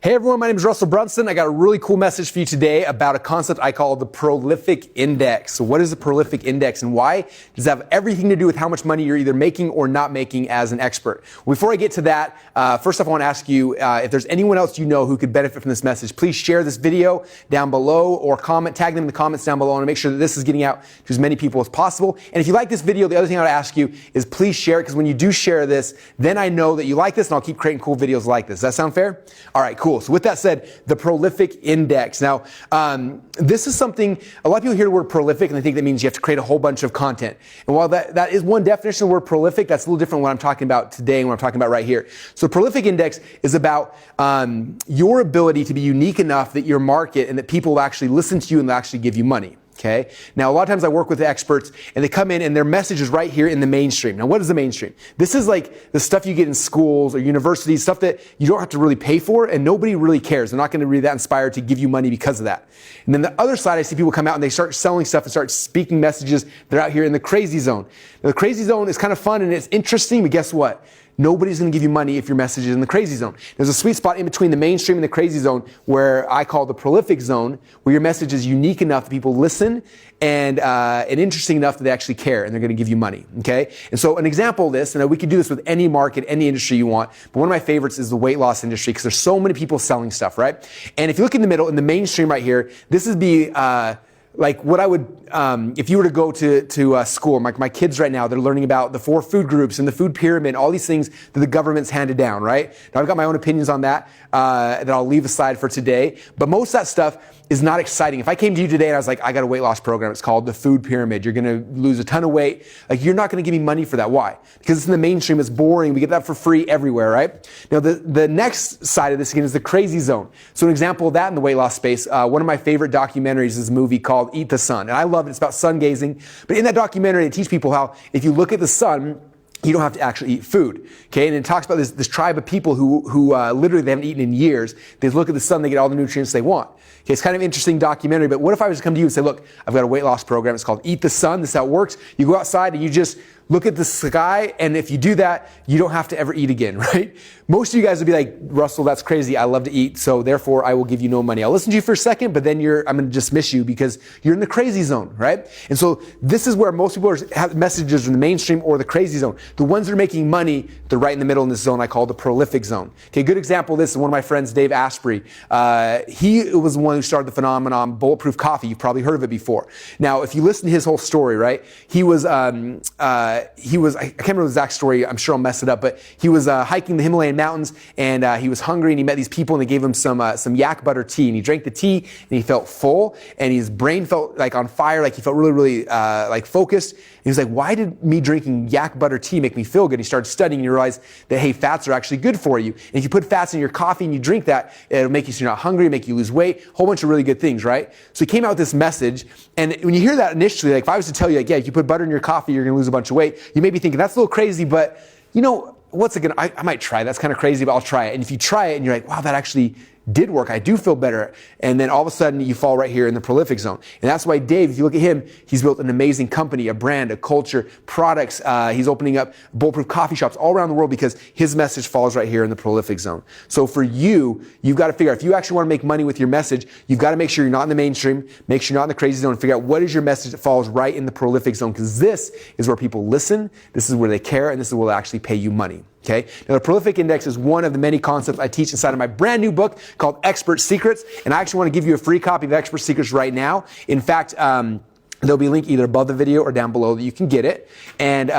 Hey everyone, my name is Russell Brunson. I got a really cool message for you today about a concept I call the prolific index. So what is the prolific index and why does it have everything to do with how much money you're either making or not making as an expert? Before I get to that, first off I want to ask you if there's anyone else you know who could benefit from this message, please share this video down below or tag them in the comments down below and make sure that this is getting out to as many people as possible. And if you like this video, the other thing I would ask you is please share it, because when you do share this, then I know that you like this and I'll keep creating cool videos like this. Does that sound fair? All right, cool. So with that said, the prolific index. Now, this is something, a lot of people hear the word prolific and they think that means you have to create a whole bunch of content. And while that is one definition of the word prolific, that's a little different from what I'm talking about today and what I'm talking about right here. So prolific index is about your ability to be unique enough that your market and that people will actually listen to you and they'll actually give you money. Okay. Now, a lot of times I work with the experts and they come in and their message is right here in the mainstream. Now, what is the mainstream? This is like the stuff you get in schools or universities, stuff that you don't have to really pay for and nobody really cares. They're not going to be that inspired to give you money because of that. And then the other side, I see people come out and they start selling stuff and start speaking messages. They're out here in the crazy zone. Now, the crazy zone is kind of fun and it's interesting, but guess what? Nobody's going to give you money if your message is in the crazy zone. There's a sweet spot in between the mainstream and the crazy zone where I call the prolific zone, where your message is unique enough that people listen and interesting enough that they actually care and they're going to give you money. Okay? And so an example of this, and we could do this with any market, any industry you want, but one of my favorites is the weight loss industry because there's so many people selling stuff, right? And if you look in the middle, in the mainstream right here, this is like what I would, if you were to go to school, my kids right now, they're learning about the 4 food groups and the food pyramid, all these things that the government's handed down, right? Now I've got my own opinions on that, that I'll leave aside for today, but most of that stuff is not exciting. If I came to you today and I was like, I got a weight loss program, it's called the food pyramid, you're gonna lose a ton of weight, like you're not gonna give me money for that. Why? Because it's in the mainstream, it's boring, we get that for free everywhere, right? Now the next side of this again is the crazy zone. So an example of that in the weight loss space, one of my favorite documentaries is a movie called Eat the Sun, and I love it, it's about sun gazing, but in that documentary they teach people how if you look at the sun, you don't have to actually eat food, okay? And it talks about this tribe of people who literally they haven't eaten in years. They just look at the sun, they get all the nutrients they want. Okay, it's kind of an interesting documentary, but what if I was to come to you and say, look, I've got a weight loss program, it's called Eat the Sun, this is how it works. You go outside and you just look at the sky, and if you do that, you don't have to ever eat again, right? Most of you guys would be like, Russell, that's crazy, I love to eat, so therefore I will give you no money. I'll listen to you for a second, but then I'm going to dismiss you because you're in the crazy zone, right? And so this is where most people have messages in the mainstream or the crazy zone. The ones that are making money, they're right in the middle in this zone I call the prolific zone. Okay, good example of this is one of my friends, Dave Asprey. He was the one who started the phenomenon Bulletproof Coffee. You've probably heard of it before. Now, if you listen to his whole story, right, he was, I can't remember the exact story, I'm sure I'll mess it up, but he was hiking the Himalayan mountains and he was hungry and he met these people and they gave him some yak butter tea and he drank the tea and he felt full and his brain felt like on fire, like he felt really, really like focused. And he was like, why did me drinking yak butter tea make me feel good? And he started studying and he realized that, hey, fats are actually good for you. And if you put fats in your coffee and you drink that, it'll make you so you're not hungry, make you lose weight, a whole bunch of really good things, right? So he came out with this message, and when you hear that initially, like if I was to tell you, like, yeah, if you put butter in your coffee, you're gonna lose a bunch of weight, you may be thinking, that's a little crazy, but you know, what's it gonna, I might try, that's kind of crazy, but I'll try it. And if you try it and you're like, wow, that actually did work, I do feel better. And then all of a sudden you fall right here in the prolific zone. And that's why Dave, if you look at him, he's built an amazing company, a brand, a culture, products. He's opening up bulletproof coffee shops all around the world because his message falls right here in the prolific zone. So for you, you've got to figure out, if you actually want to make money with your message, you've got to make sure you're not in the mainstream, make sure you're not in the crazy zone, and figure out what is your message that falls right in the prolific zone, because this is where people listen, this is where they care, and this is where they'll actually pay you money. Okay. Now the prolific index is one of the many concepts I teach inside of my brand new book called Expert Secrets. And I actually want to give you a free copy of Expert Secrets right now. In fact, there'll be a link either above the video or down below that you can get it. And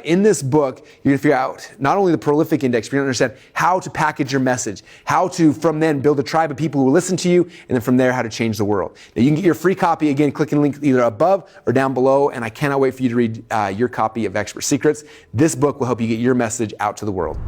in this book, you're going to figure out not only the prolific index, but you're going to understand how to package your message, how to, from then, build a tribe of people who will listen to you, and then from there, how to change the world. Now, you can get your free copy, again, clicking the link either above or down below, and I cannot wait for you to read your copy of Expert Secrets. This book will help you get your message out to the world.